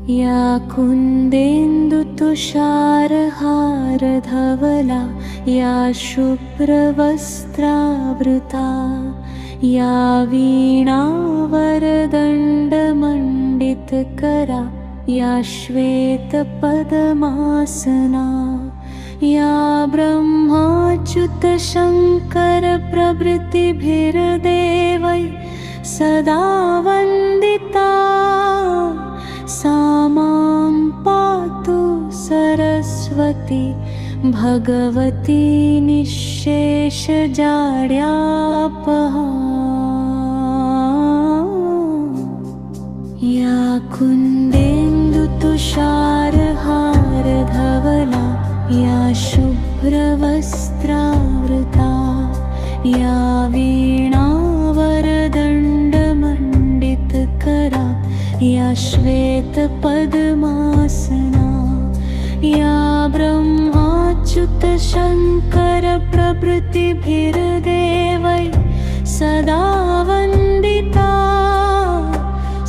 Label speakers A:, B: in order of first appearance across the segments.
A: या कुन्देन्दुतुषारहारधवला या शुभ्रवस्त्रावृता या वीणावरदण्डमण्डितकरा या श्वेतपद्मासना या ब्रह्माच्युतशङ्करप्रभृतिभिर्देवैः सदा वन्दिता सा मां पातु सरस्वती भगवती निःशेषजाड्यापहा। या कुन्देन्दुतुषारहारधवला या शुभ्रवस्त्रावृता या वीणावरदण्डमण्डितकरा या श्वेतपद्मासना या ब्रह्माच्युतशङ्करप्रभृतिभिर्देवैः सदा वन्दिता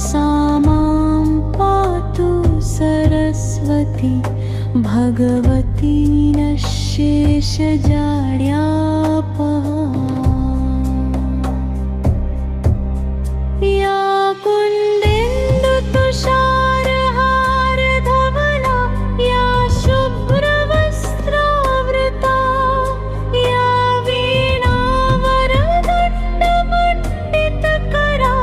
A: सा मां पातु सरस्वती भगवती नःशेषजाड्यापहा। या कुन्देन्दुतुषारहारधवला या शुभ्रवस्त्रावृता या वीणावरदण्डमण्डितकरा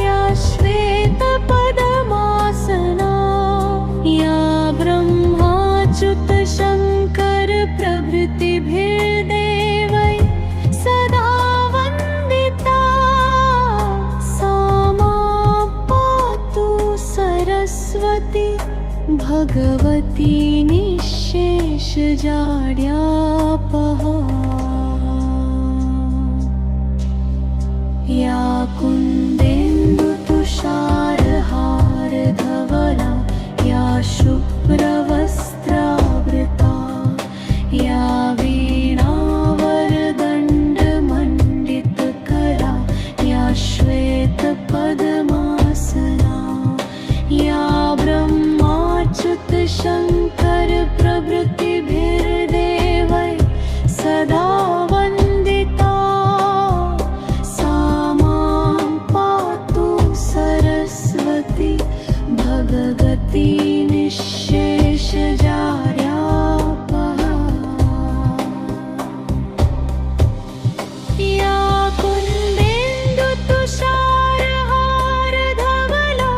A: या श्वेतपद्मासना या ब्रह्माच्युतशङ्करप्रभृतिभिर्देवैः सदा वन्दिता सा मां पातु सरस्वती भगवती निःशेषजाड्यापहा। या कुन्देन्दुतुषारहारधवला या शुभ्रवस्त्रावृता या वीणावरदण्डमण्डितकरा या श्वेतपद्मासना या ब्रह्माच्युतशङ्करप्रभृतिभिर्देवैः सदा वन्दिता सा मां पातु सरस्वती भगवती निःशेषजाड्यापहा। या कुन्देन्दुतुषारहारधवला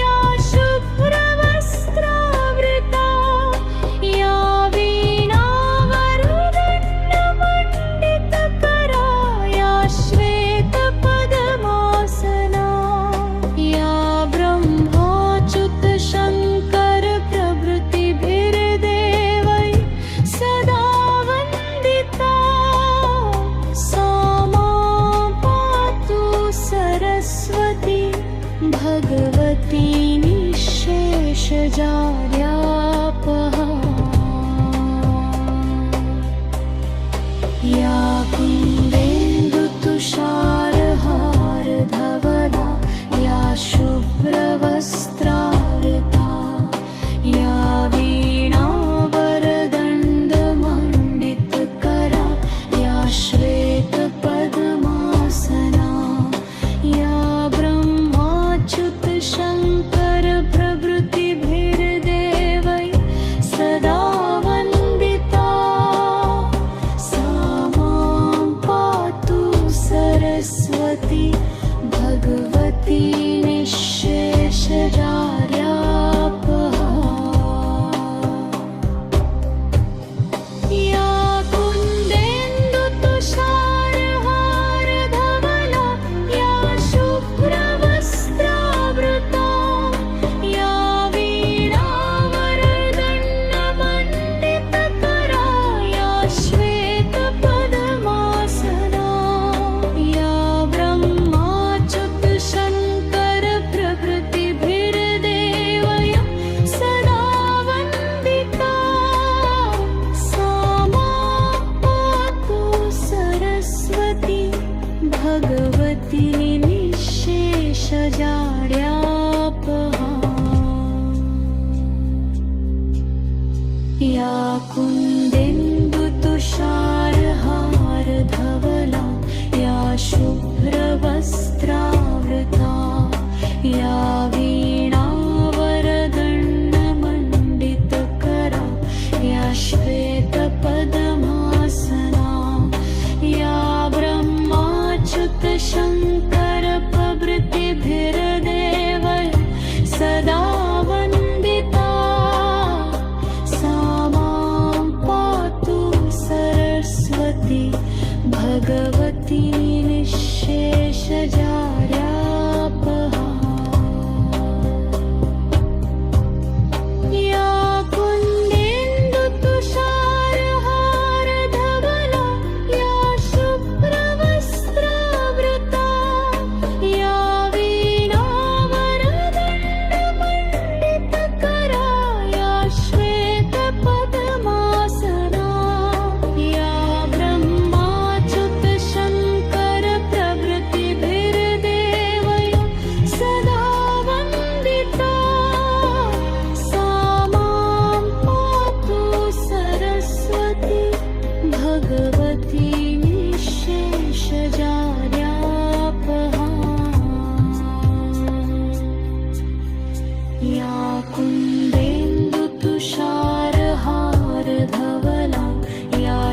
A: या शुभ्रवस्त्रावृता या वीणावरदण्डमण्डितकरा या श्वेतपद्मासना या ब्रह्माच्युतशङ्करप्रभृतिभिर्देवैः सदा वन्दिता सा मां पातु सरस्वती भगवती निःशेषजाड्यापहा। या कुन्देन्दुतुषारहारधवला या शुभ्रवस्त्रावृता या वीणावरदण्डमण्डितकरा या श्वेतपद्मासना या ब्रह्माच्युतशङ्करप्रभृतिभिर्देवैः या कुन्देन्दुतुषारहारधवला या शुभ्रवस्त्रावृता या वीणावरदण्डमण्डितकरा या श्वेतपद्मासना या ब्रह्माच्युतशङ्करप्रभृतिभिर्देवैः सदा वन्दिता सा मां पातु सरस्वती भगवती निःशेषजाड्यापहा या कुन्देन्दुतुषारहारधवला या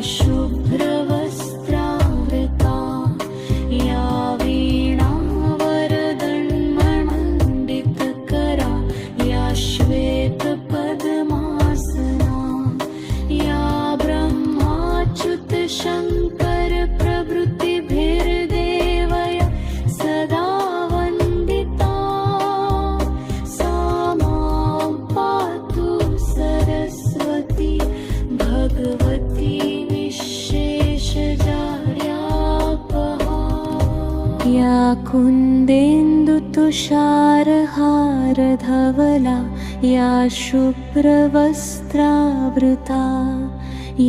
A: शुभ्रवस्त्रावृता या वीणावरदण्डमण्डितकरा या श्वेतपद्मासना या ब्रह्माच्युतशङ्करप्रभृतिभिर्देवैः सदा वन्दिता सा मां पातु सरस्वती भगवती निःशेषजाड्यापहा या कुन्देन्दुतुषारहारधवला या शुभ्रवस्त्रावृता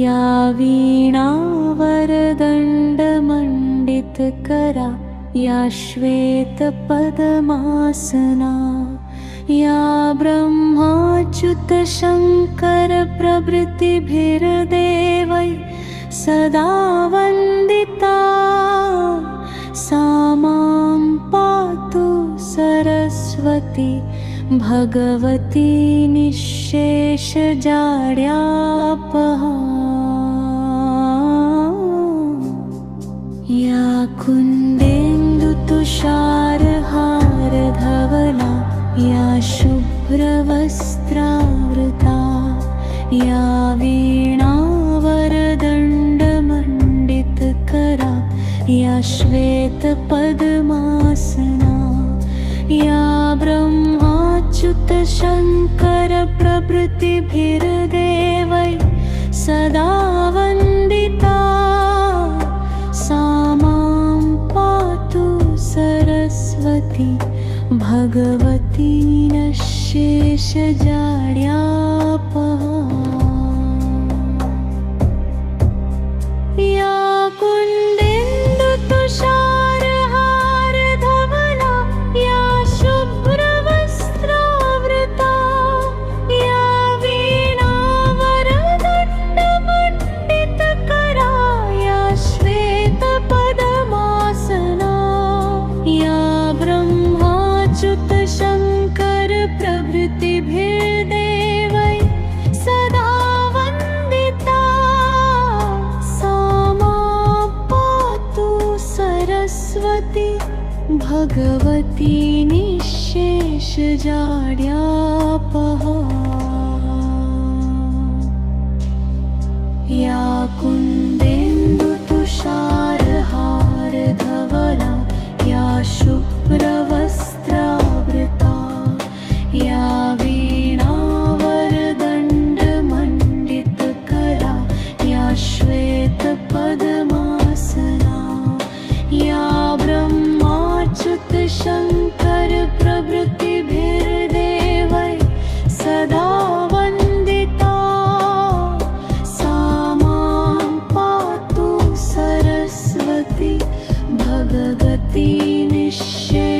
A: या वीणावरदण्डमण्डितकरा या श्वेतपद्मासना या ब्रह्माच्युतशङ्करप्रभृतिभिर्देवैः सदा वन्दिता सा मां पातु सरस्वती भगवती निःशेषजाड्यापहा या कुन्देन्दुतुषारहारधवला या शुभ्रवस्त्रावृता या वीणावरदण्डमण्डितकरा या श्वेतपद्मासना या ब्रह्माच्युतशङ्करप्रभृतिभिर्देवैः सदा वन्दिता सा मां पातु सरस्वती भगवती निःशेषजाड्यापहा या कुन्देन्दुतुषारहारधवला या शुभ्रवस्त्रावृता या वीणावरदण्डमण्डितकरा या श्वेतपद्मासना या ब्रह्माच्युतशङ्करप्रभृतिभिर्देवैः सदा वन्दिता सा मां पातु सरस्वती भगवती निःशेषजाड्यापहा या कुन्देन्दुतुषारहारधवला या शुभ्रवस्त्रावृता या वीणावरदण्डमण्डितकरा या श्वेतपद्मासना या ब्रह्माच्युतशङ्करप्रभृतिभिर्देवैः सदा वन्दिता सा मां पातु सरस्वती भगवती निःशेषजाड्यापहा या कुन्देन्दुतुषारहारधवला या शुभ्रवस्त्रावृता या वीणावरदण्डमण्डितकरा या श्वेतपद्मासना या ब्रह्माच्युतशङ्करप्रभृतिभिर्देवैः सदा वन्दिता सा मां पातु सरस्वती भगवती निःशेषजाड्यापहा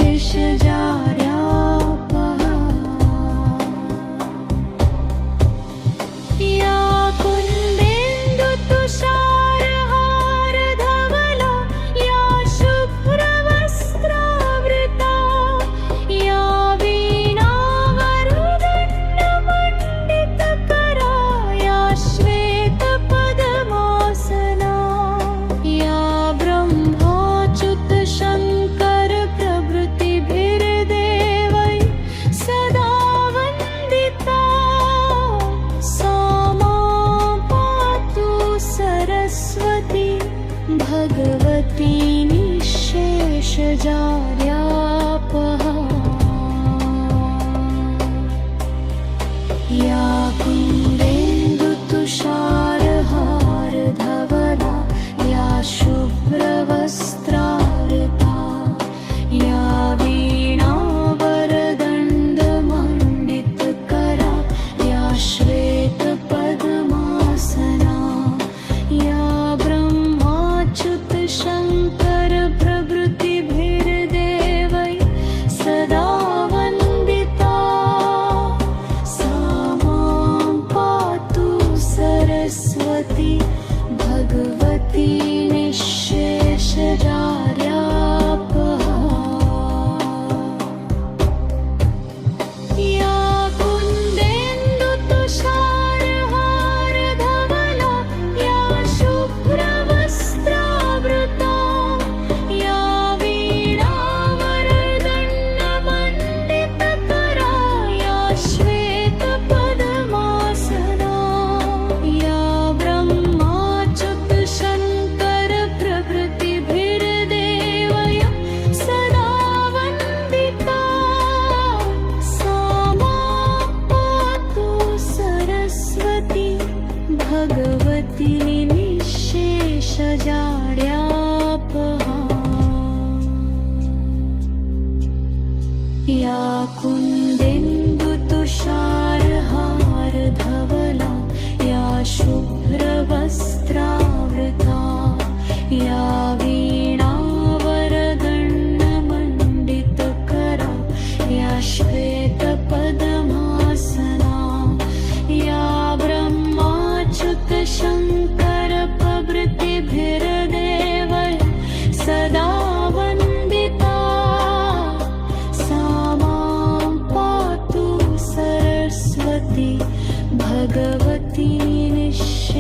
A: शेषजार्यापहा या कुन्देन्दुतुषारहारधवला या शुभ्रवस्त्रावृता या वीणावरदण्डमण्डितकरा या श्वेतपद्मासना या ब्रह्माच्युतशङ्करप्रभृतिभिर्देवैः सदा वन्दिता सा मां पातु सरस्वती भगवती निःशेषजार्यापहा या कुन्देन्दुतुषारहारधवला या शुभ्रवस्त्रावृता या वीणावरदण्डमण्डितकरा या श्वेतपद्मासना या ब्रह्माच्युतशङ्करप्रभृतिभिर्देवैः सदा वन्दिता सा मां पातु सरस्वती भगवती निःशेषजाड्यापहा या कुन्देन्दुतुषारहारधवला या शुभ्रवस्त्रावृता या वीणावरदण्डमण्डितकरा या श्वेतपद्मासना या ब्रह्माच्युतशङ्करप्रभृतिभिर्देवैः सदा वन्दिता सा मां पातु सरस्वती भगवती निःशेषजाड्यापहा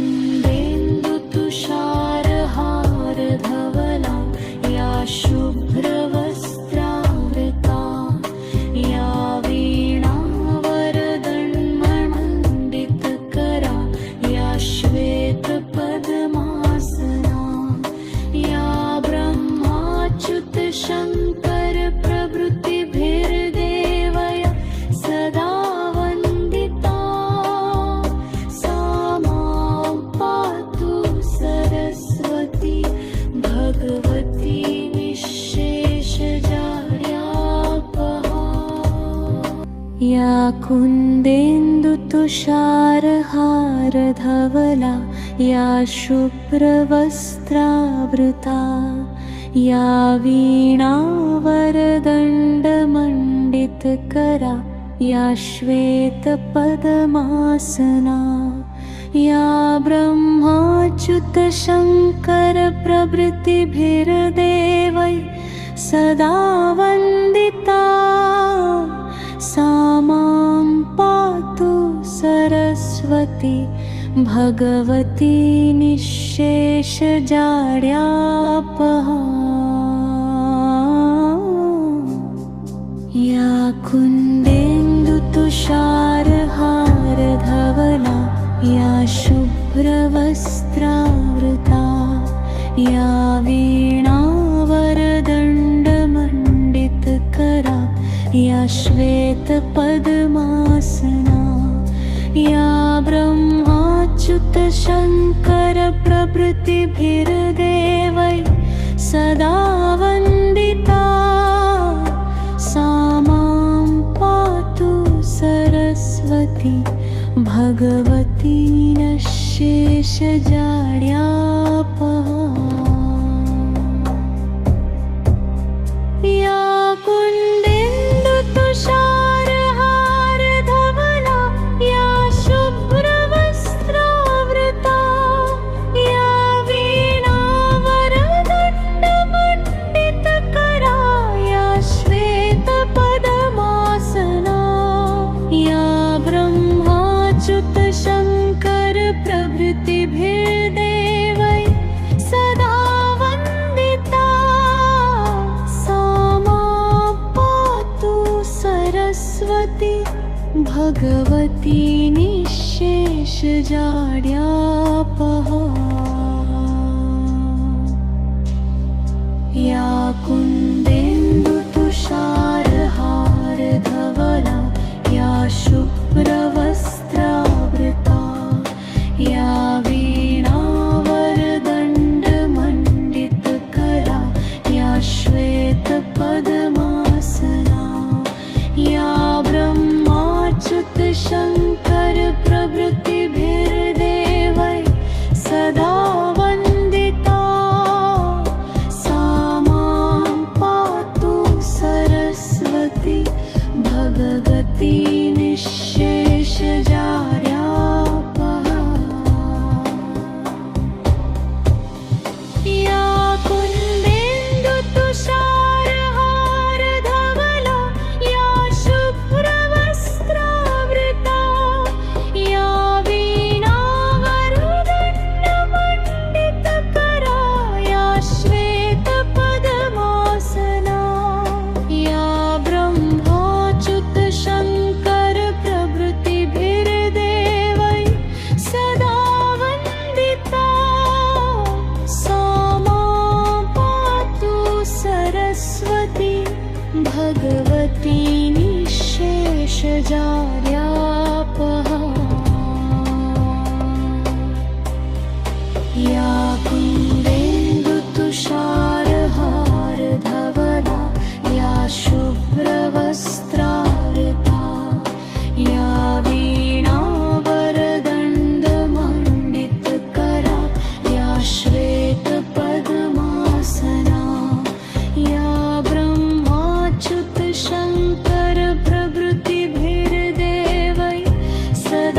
A: या कुन्देन्दुतुषारहारधवला या शुभ्रवस्त्रावृता या वीणावरदण्डमण्डितकरा या श्वेतपद्मासना या ब्रह्माच्युतशङ्करप्रभृतिभिर्देवैः सदा वन्दिता सा मां पातु सरस्वती भगवती निःशेषजाड्यापहा या कुन्देन्दुतुषारहारधवला या शुभ्रवस्त्रावृता या वीणावरदण्डमण्डितकरा या श्वेतपद्मासना या ब्रह्माच्युतशङ्करप्रभृतिभिर्देवैः सदा वन्दिता सा मां पातु सरस्वती भगवती निःशेषजाड्यापहा या कुन्देन्दुतुषारहारधवला या शुभ्रवस्त्रावृता या वीणावरदण्डमण्डितकरा या श्वेतपद्मासना या ब्रह्माच्युतशङ्करप्रभृतिभिर्देवैः सदा वन्दिता सा मां पातु सरस्वती भगवती निःशेषजाड्यापहा या कुन्देन्दुतुषारहारधवला या शुभ्रवस्त्रावृता या वीणावरदण्डमण्डितकरा या श्वेतपद्मासना या ब्रह्माच्युतशङ्करप्रभृतिभिर्देवैः सदा वन्दिता सा मां पातु सरस्वती भगवती नश्य जाड्या पहा या कुंदेंदु तुषारहार धवला या शुभ्रवस्त्रावृता या वीणावरदण्डमण्डितकरा या श्वेतपद्मासना या ब्रह्माच्युत शङ्कर प्रभृतिभिर्देवै सदा वन्दिता सा मां पातु सरस्वती भगवती निःशेषजाड्यापहा या कुन्देन्दु तुषारहार धवला या शुभ्रवस्त्रावृता या वीणावरदण्डमण्डितकरा या श्वेतपद्मासना या ब्रह्माच्युत शङ्कर प्रभृतिभिर्देवै सदा वन्दिता सा मां पातु सरस्वती भगवती निःशेषजाड्यापहा या कुन्देन्दु तुषारहार धवला या शुभ्रवस्त्रावृता या वीणावरदण्डमण्डितकरा या श्वेतपद्मासना या ब्रह्माच्युत शङ्कर प्रभृतिभिर्देवै सदा वन्दिता सा मां पातु सरस्वती भगवती निःशेषजाड्यापहा या कुन्देन्दु तुषारहार धवला या शुभ्रवस्त्रावृता या वीणावरदण्डमण्डितकरा या श्वेतपद्मासना या ब्रह्माच्युत शङ्कर प्रभृतिभिर्देवै सदा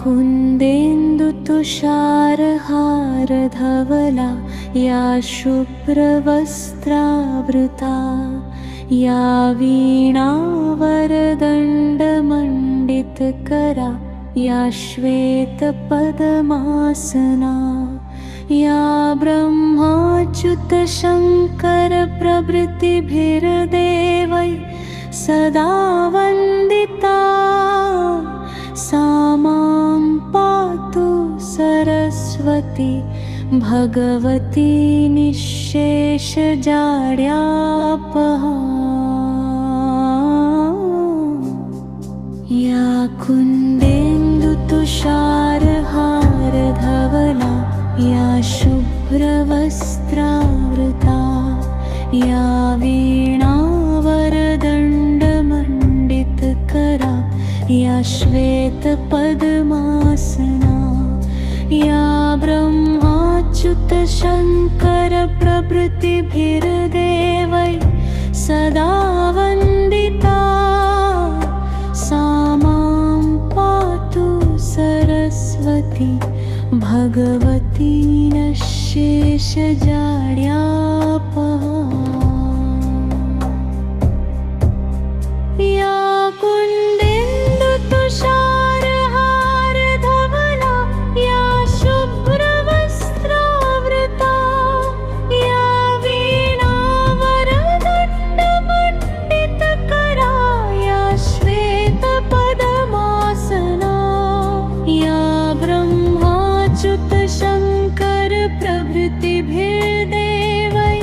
A: कुन्देन्दुतुषारहारधवला या शुभ्रवस्त्रावृता या वीणावरदण्डमण्डितकरा या श्वेतपद्मासना या ब्रह्माच्युतशङ्करप्रभृतिभिर्देवैः सदा वन्दिता सा मां पातु सरस्वती भगवती निःशेषजाड्यापहा या कुन्देन्दुतुषारहारधवला या शुभ्रवस्त्रावृता या वीणावरदण्डमण्डितकरा या श्वेतपद्मासना या ब्रह्माच्युतशङ्करप्रभृतिभिर्देवैः सदा वन्दिता सा मां पातु सरस्वती भगवती नःशेषजाड्यापहा या कुन्देन्दुतुषारहारधवला या शुभ्रवस्त्रावृता या वीणावरदण्डमण्डितकरा या श्वेतपद्मासना या ब्रह्माच्युतशङ्करप्रभृतिभिर्देवैः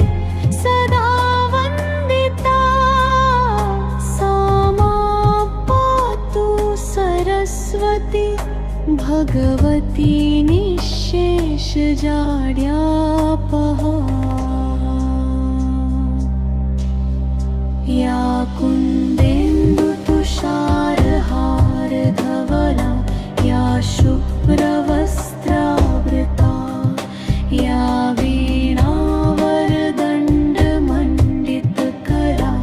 A: सदा वन्दिता सा मां पातु सरस्वती भगवती निःशेषजाड्यापहा या कुन्देन्दुतुषारहारधवला या शुभ्रवस्त्रावृता या वीणावरदण्डमण्डितकरा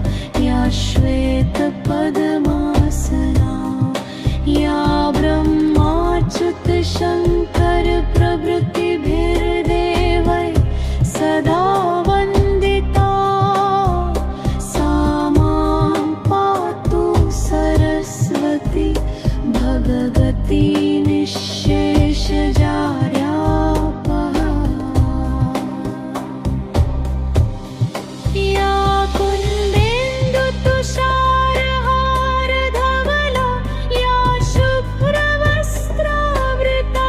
A: या श्वेतपद्मासना या ब्रह्माच्युतशङ्करप्रभृतिभिर्देवैः सदा वन्दिता सा मां पातु सरस्वती भगवती निःशेषजाड्यापहा या कुन्देन्दुतुषारहारधवला या शुभ्रवस्त्रावृता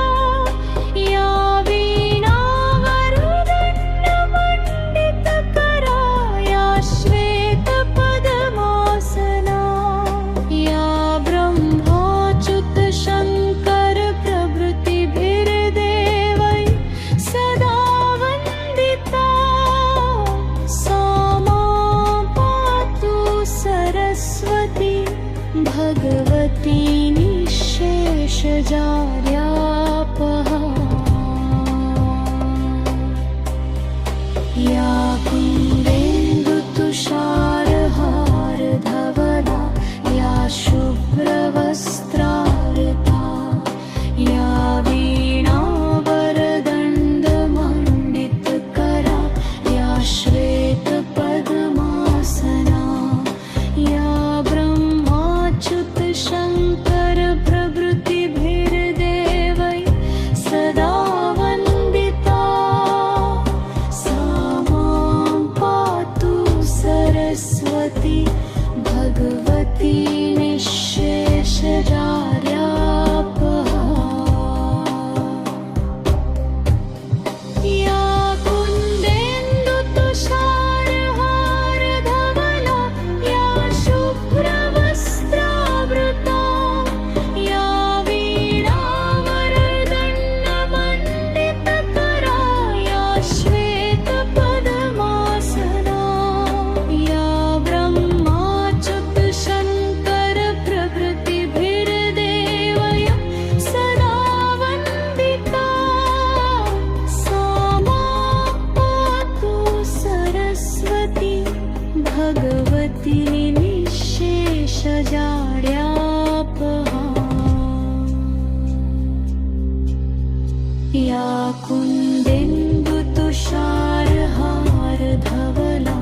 A: या कुन्देन्दुतुषारहारधवला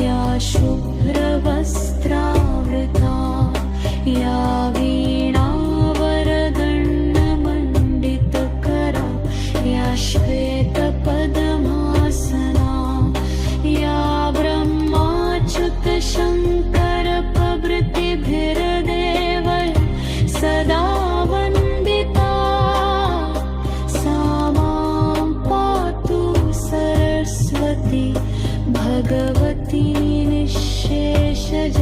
A: या शुभ्रवस्त्रावृता या वीणावरदण्डमण्डितकरा या श्वेतपद्मासना या ब्रह्माच्युतशङ्करप्रभृतिभिर्देवैः सदा वन्दिता सा मां पातु सरस्वती भगवती निःशेषजाड्यापहा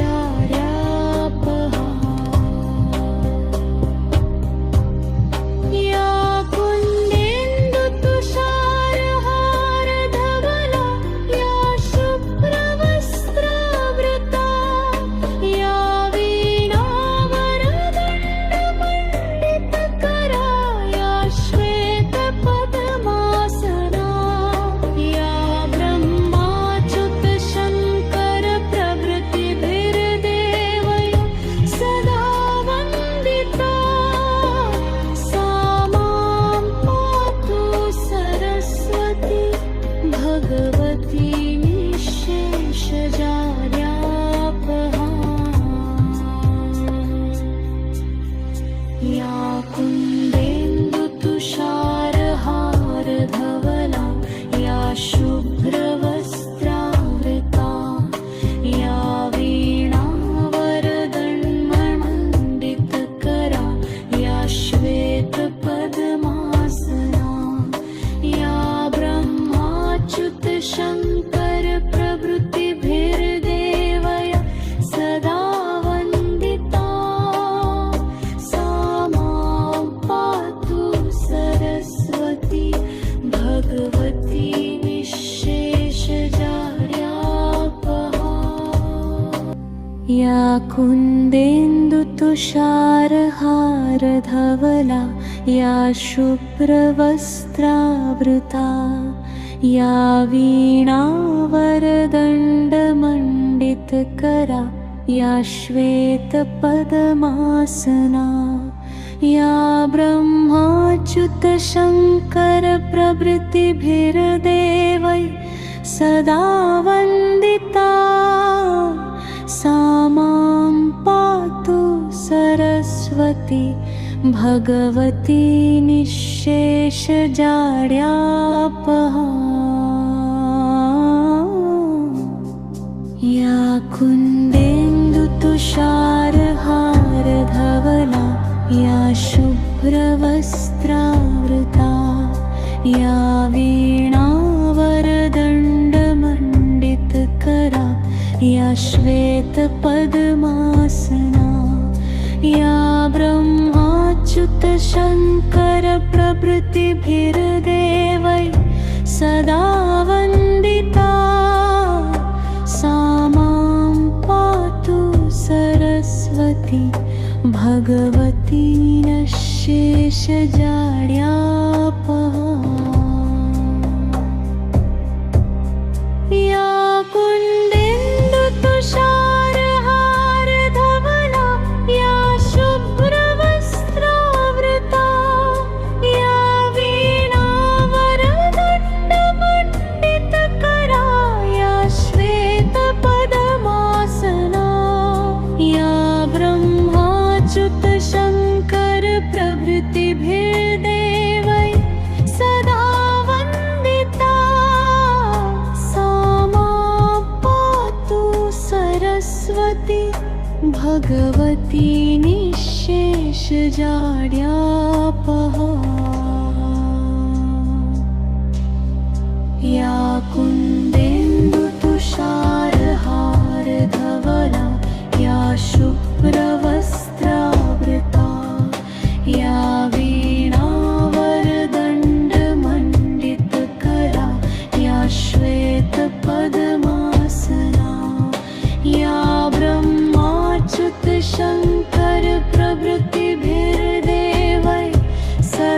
A: या कुन्देन्दुतुषारहारधवला या शुभ्रवस्त्रावृता या वीणावरदण्डमण्डितकरा या श्वेतपद्मासना या ब्रह्माच्युतशङ्करप्रभृतिभिर्देवैः सदा वन्दिता सा मां पातु सरस्वती भगवती निःशेषजाड्यापहा या कुन्देन्दुतुषारहारधवला या शुभ्रवस्त्रावृता या वीणावरदण्डमण्डितकरा या श्वेतपद्मासना या ब्रह्माच्युतशङ्करप्रभृतिभिर्देवैः सदा वन्दिता सा मां पातु सरस्वती भगवती निःशेषजाड्यापहा या कुन्देन्दुतुषारहारधवला या शुभ्रवस्त्रावृता या वीणावरदण्डमण्डितकरा या श्वेतपद्मासना या ब्रह्माच्युतशङ्करप्रभृतिभिर्देवैः सदा वन्दिता सा मां पातु सरस्वती भगवती निःशेषजाड्यापहा या कुन्देन्दुतुषारहारधवला या शुभ्रवस्त्रावृता या वीणावरदण्डमण्डितकरा या श्वेतपद्मासना या ब्रह्माच्युतशङ्करप्रभृतिभिर्देवैः सदा वन्दिता सा मां पातु सरस्वती भगवती निःशेषजाड्यापहा या कुन्देन्दुतुषारहारधवला या शुभ्रवस्त्रावृता या वीणावरदण्डमण्डितकरा या श्वेतपद्मासना या ब्रह्माच्युतशङ्करप्रभृतिभिर्देवैः सदा वन्दिता सा मां पातु सरस्वती भगवती निःशेषजाड्यापहा या कुन्देन्दुतुषारहारधवला या शुभ्रवस्त्रावृता या वीणावरदण्डमण्डितकरा या श्वेतपद्मासना या ब्रह्माच्युतशङ्करप्रभृतिभिर्देवैः सदा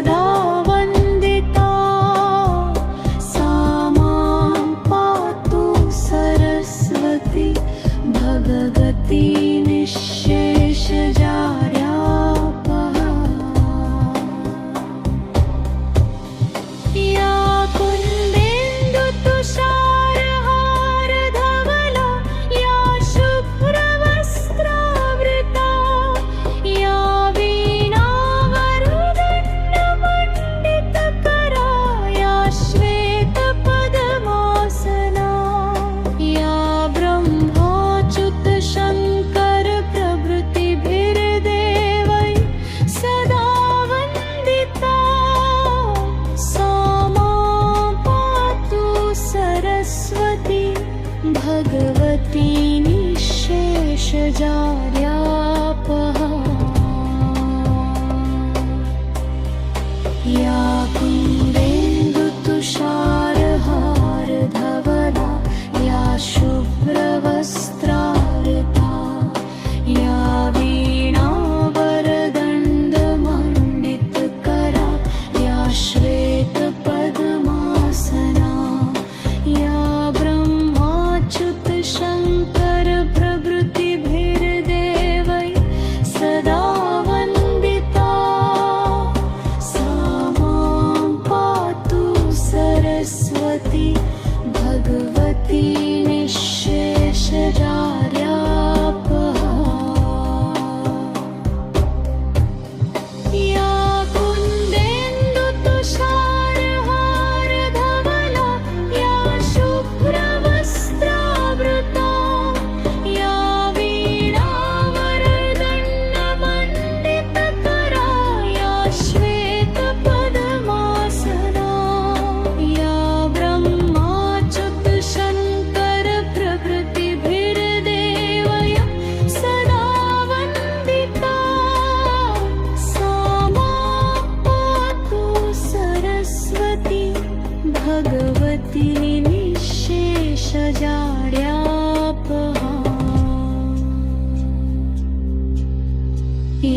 A: जाड्यापहा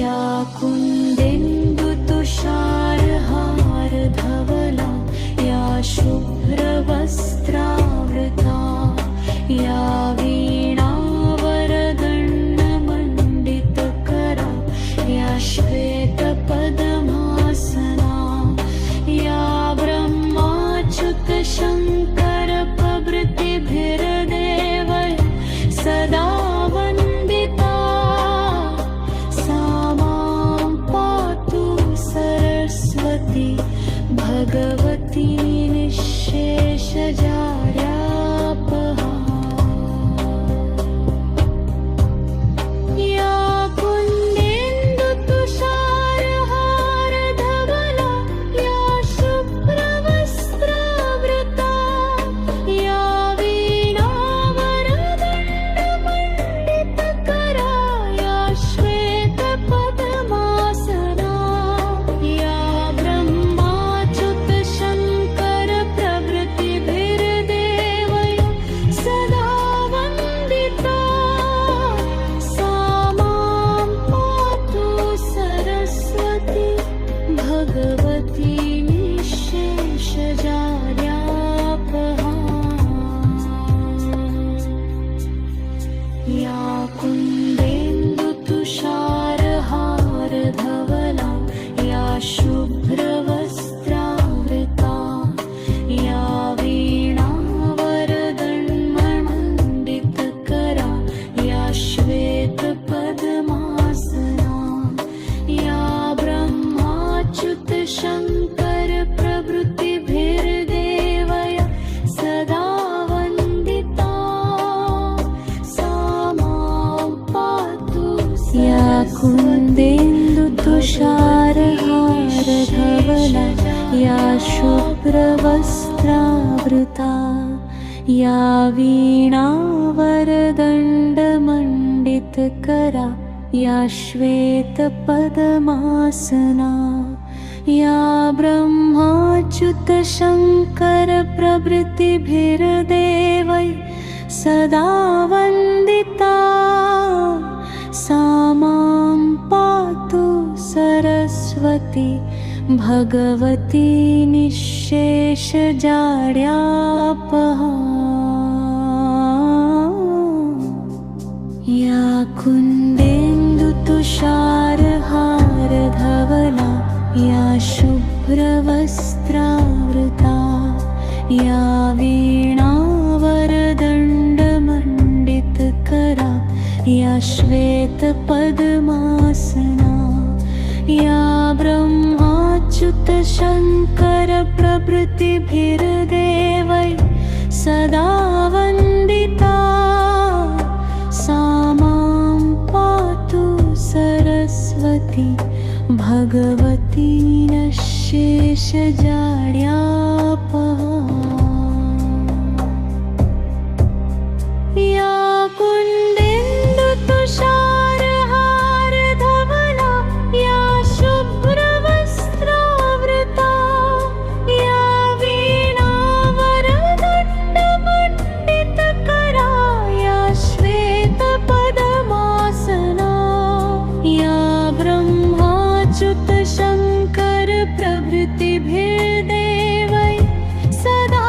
A: या कुन्देन्दुतुषारहारधवला या शुभ्रवस्त्रावृता या वीणावरदण्डमण्डितकरा या श्वेतपद्मासना या ब्रह्माच्युतशङ्करप्रभृतिभिर्देवैः सदा वन्दिता सा मां पातु सरस्वती भगवती निःशेषजाड्यापहा या कुन्देन्दुतुषारहारधवला या शुभ्रवस्त्रावृता या वीणावरदण्डमण्डितकरा या श्वेतपद्मासना या ब्रह्माच्युतशङ्करप्रभृतिभिर्देवैः सदा वन्दिता सा मां पातु सरस्वती भगवती निःशेषजाड्यापहा या कुन्देन्दुतुषारहारधवला या शुभ्रवस्त्रावृता या वीणावरदण्डमण्डितकरा या श्वेतपद्मासना या ब्रह्माच्युतशङ्करप्रभृतिभिर्देवैः सदा वन्दिता सा मां पातु या कुन्देन्दुतुषारहारधवला या शुभ्रवस्त्रावृता या वीणावरदण्डमण्डितकरा या श्वेतपद्मासना या ब्रह्माच्युतशङ्करप्रभृतिभिर्देवैः सदा वन्दिता सा मां पातु सरस्वती भगवती निःशेषजाड्यापहा या कुन्देन्दुतुषारहारधवला या शुभ्रवस्त्रावृता या वीणावरदण्डमण्डितकरा या श्वेतपद्मासना या ब्रह्माच्युतशङ्करप्रभृतिभिर्देवैः सदा वन्दिता सा मां पातु सरस्वती भगवती निःशेषजाड्यापहा या कुन्देन्दुतुषारहारधवला या शुभ्रवस्त्रावृता या वीणावरदण्डमण्डितकरा या श्वेतपद्मासना या ब्रह्माच्युतशङ्करप्रभृतिभिर्देवैः सदा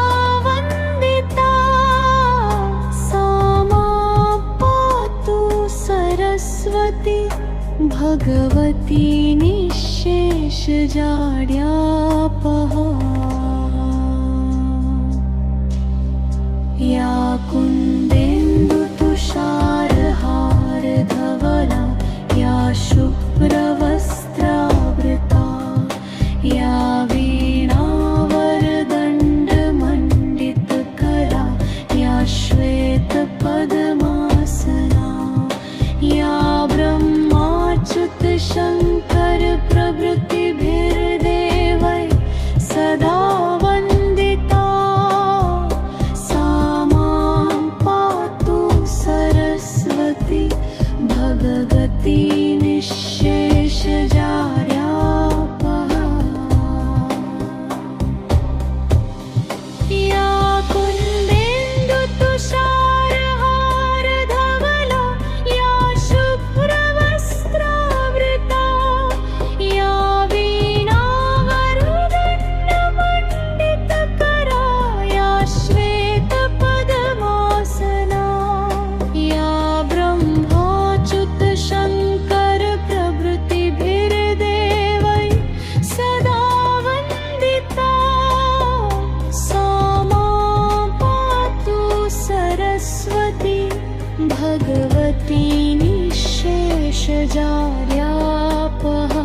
A: शेषजार्यापहा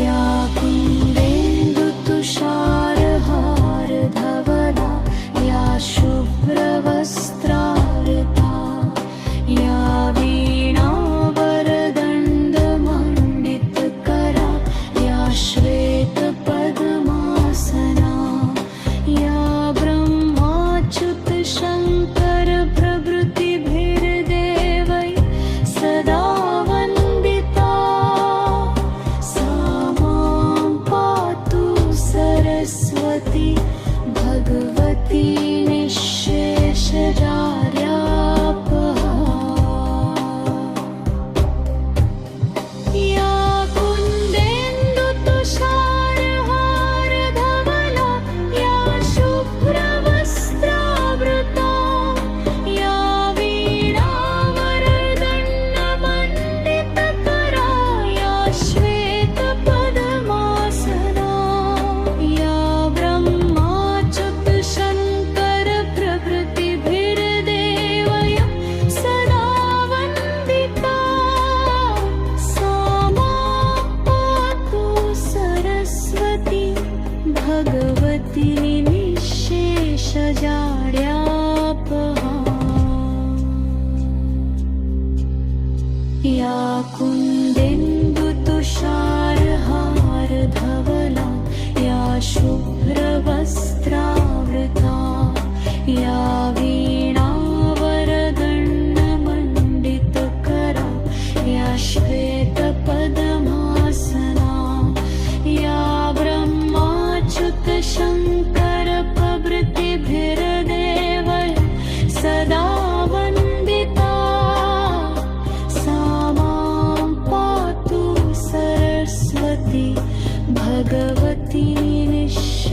A: या कुन्देन्दुतुषारहारधवला या शुभ्रवस्त्रावृता या वीणावरदण्डमण्डितकरा या श्वेतपद्मासना या ब्रह्माच्युतशङ्करप्रभृतिभिर्देवैः सदा वन्दिता सा मां पातु सरस्वती भगवती निःशेषजार्यापहा या कुन्देन्दुतुषारहारधवला या शुभ्रवस्त्रावृता या वीणावरदण्डमण्डितकरा या श्वेतपद्मासना या ब्रह्माच्युतशङ्करप्रभृतिभिर्देवैः सदा वन्दिता सा मां पातु सरस्वती भगवती निःशेषजाड्यापहा या कुन्देन्दुतुषारहारधवला या शुभ्रवस्त्रावृता या वीणावरदण्डमण्डितकरा या श्वेतपद्मासना या ब्रह्माच्युतशङ्करप्रभृतिभिर्देवैः सदा वन्दिता सा मां पातु सरस्वती भगवती निःशेषजाड्यापहा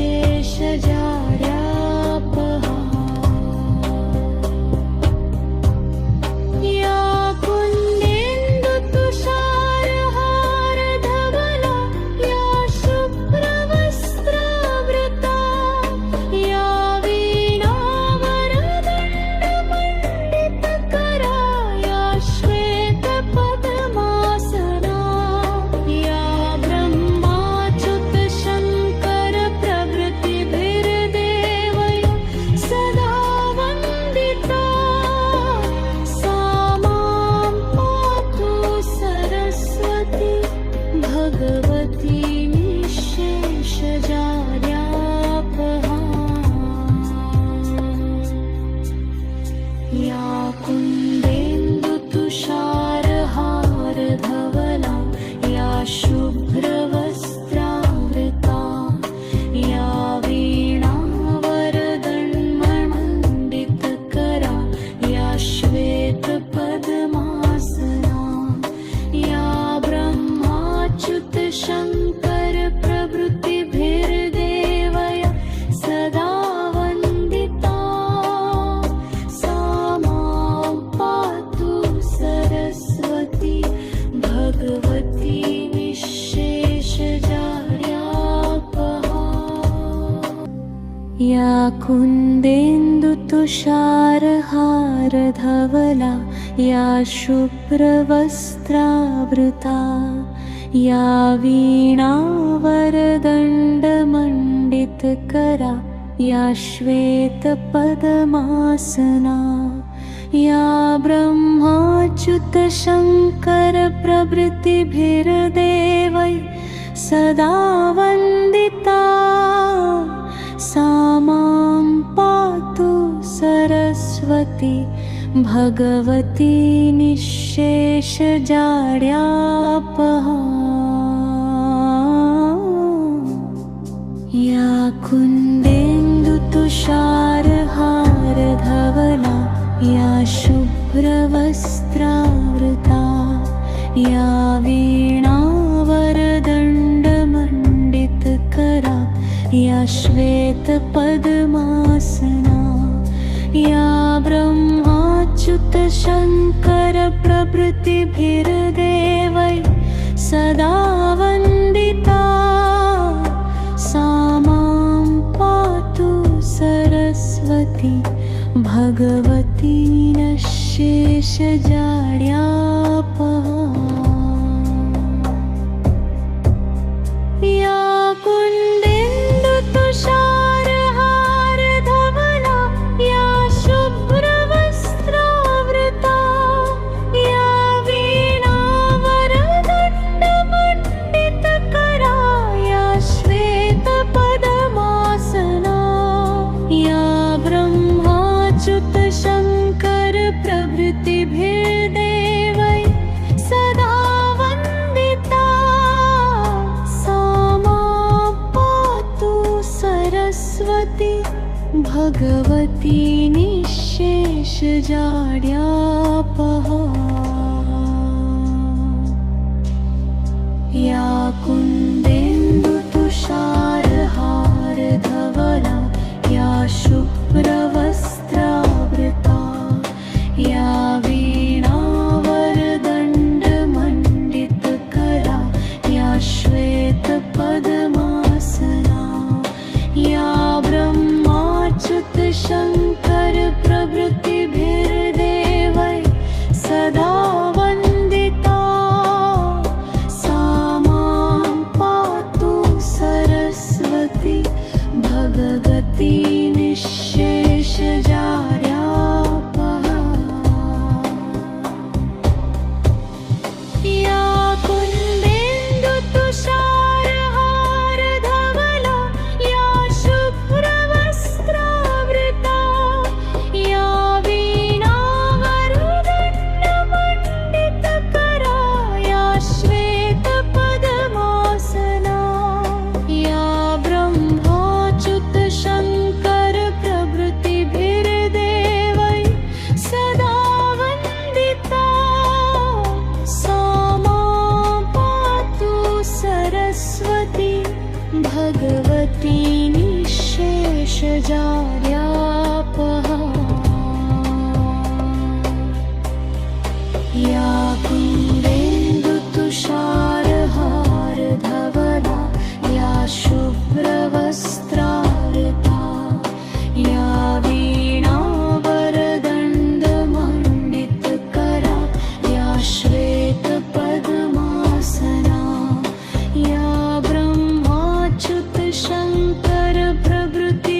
A: या कुन्देन्दुतुषारहारधवला या शुभ्रवस्त्रावृता या वीणावरदण्डमण्डितकरा या श्वेतपद्मासना या ब्रह्माच्युतशङ्करप्रभृतिभिर्देवैः सदा वन्दिता सा मां पातु सरस्वती भगवती निःशेषजाड्यापहा या कुन्देन्दुतुषारहारधवला या शुभ्रवस्त्रावृता या वीणावरदण्डमण्डितकरा या श्वेतपद्मासना या ब्रह्माच्युतशङ्करप्रभृतिभिर्देवैः सदा वन्दिता सा मां पातु सरस्वती भगवती निःशेषजाड्यापहा या कुन्देन्दुतुषारहारधवला या शुभ्रवस्त्रावृता या वीणावरदण्डमण्डितकरा या श्वेतपद्मासना या ब्रह्माच्युतशङ्करप्रभृतिभिर्देवैः सदा वन्दिता सा मां पातु सरस्वती भगवती निःशेषजाड्यापहा या कुन्देन्दुतुषारहारधवला या शुभ्रवस्त्रावृता या वीणावरदण्डमण्डितकरा या श्वेतपद्मासना या ब्रह्माच्युतशङ्करप्रभृतिभिर्देवैः सदा वन्दिता सा मां पातु सरस्वती भगवती नश्ये जाड्या पहा या कुंदेंदु तुषारहार धवला या शुभ्र वस्त्रावृता या वीणावरदण्डमण्डितकरा या श्वेतपद्मासना या ब्रह्माच्युत शङ्कर प्रभृतिभिर्देवै सदा वन्दिता सा मां पातु सरस्वती भगवती निःशेषजाड्यापहा या कुन्देन्दु तुषारहार धवला या शुभ्रवस्त्रावृता या वीणावरदण्डमण्डितकरा या श्वेतपद्मासना या ब्रह्माच्युत शङ्कर प्रभृतिभिर्देवै सदा वन्दिता सा मां पातु सरस्वती भगवती निःशेषजाड्यापहा या कुन्देन्दु तुषारहार धवला या शुभ्रवस्त्रावृता या वीणावरदण्डमण्डितकरा या श्वेतपद्मासना या ब्रह्माच्युत शङ्कर प्रभृतिभिर्देवै सदा वन्दिता सा मां पातु सरस्वती भगवती निःशेषजाड्यापहा या कुन्देन्दु तुषारहार धवला या शुभ्रवस्त्रावृता या वीणावरदण्डमण्डितकरा या श्वेतपद्मासना या ब्रह्माच्युत शङ्कर प्रभृतिभिर्देवै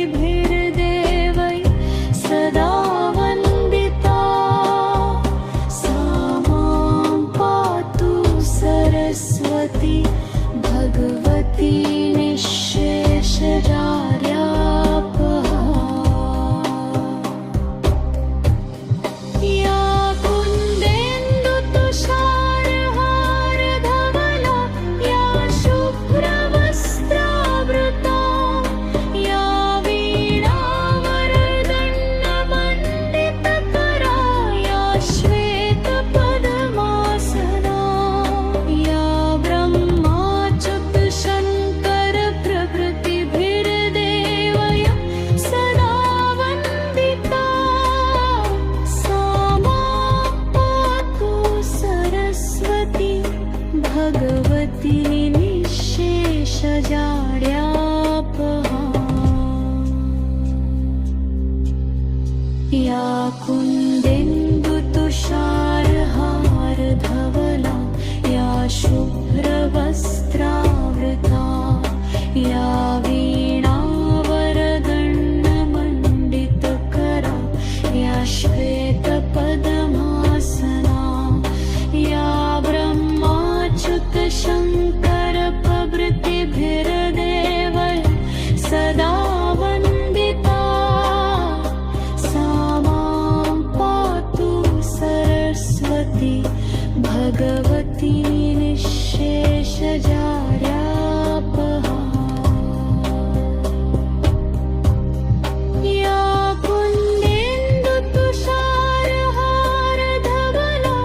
A: सदा वन्दिता सा मां पातु सरस्वती भगवती निःशेषजाड्यापहा या कुन्देन्दु तुषारहार धवला या शुभ्रवस्त्रावृता या वीणावरदण्डमण्डितकरा या श्वेतपद्मासना या ब्रह्माच्युत शङ्कर प्रभृतिभिर्देवै सदा वन्दिता सा मां पातु सरस्वती भगवती निःशेषजाड्यापहा या कुन्देन्दु तुषारहार धवला या शुभ्रवस्त्रावृता या वीणावरदण्डमण्डितकरा या श्वेतपद्मासना या ब्रह्माच्युत शङ्कर प्रभृतिभिर्देवै सदा वन्दिता सा मां पातु सरस्वती भगवती निःशेषजाड्यापहा या कुन्देन्दु तुषारहार धवला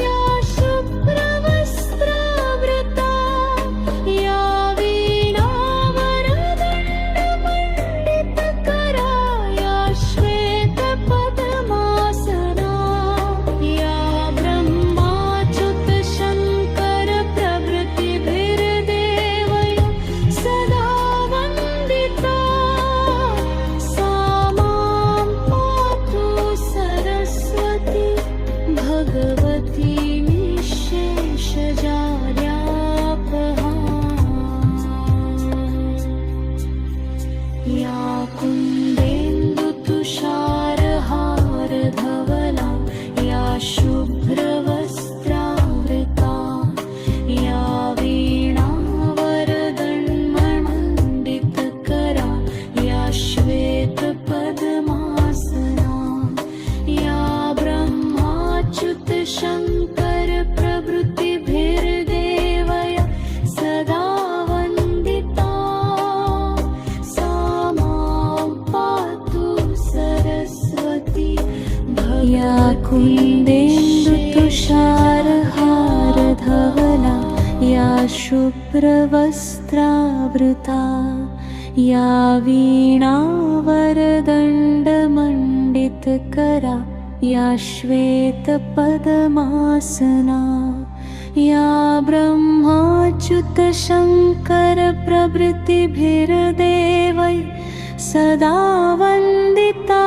A: या शुभ्रवस्त्रावृता या वीणावरदण्डमण्डितकरा या श्वेतपद्मासना या ब्रह्माच्युत शङ्कर प्रभृतिभिर्देवै शुभ्रवस्त्रावृता या वीणावरदण्डमण्डितकरा या श्वेतपद्मासना या ब्रह्माच्युतशङ्करप्रभृतिभिर्देवैः सदा वन्दिता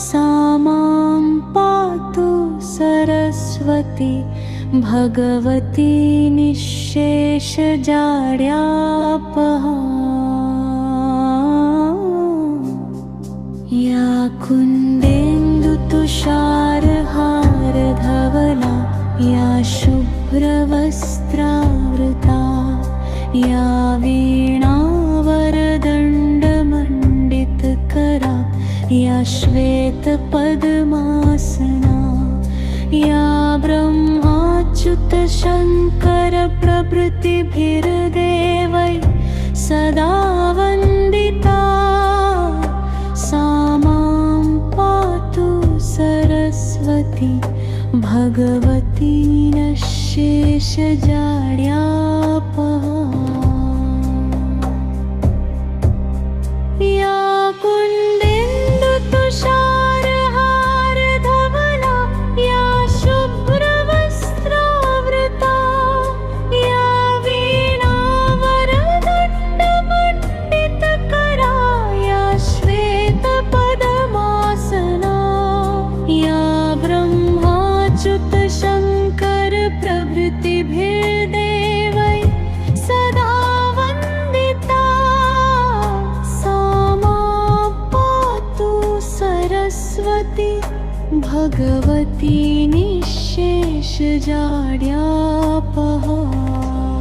A: सा मां पातु सरस्वती भगवती निःशेषजाड्यापहा या कुन्देन्दुतुषारहारधवला या शुभ्रवस्त्रावृता या वीणावरदण्डमण्डितकरा या श्वेतपद्मासना या ब्रह्माच्युतशङ्करप्रभृतिभिर्देवैः सदा वन्दिता सा मां पातु सरस्वती भगवती नःशेषजाड्यापहा या कुन्देन्दुतुषारहारधवला या शुभ्रवस्त्रावृता या वीणावरदण्डमण्डितकरा या श्वेतपद्मासना या ब्रह्माच्युतशङ्करप्रभृतिभिर्देवैः सदा वन्दिता सा मां पातु सरस्वती भगवती निःशेषजाड्या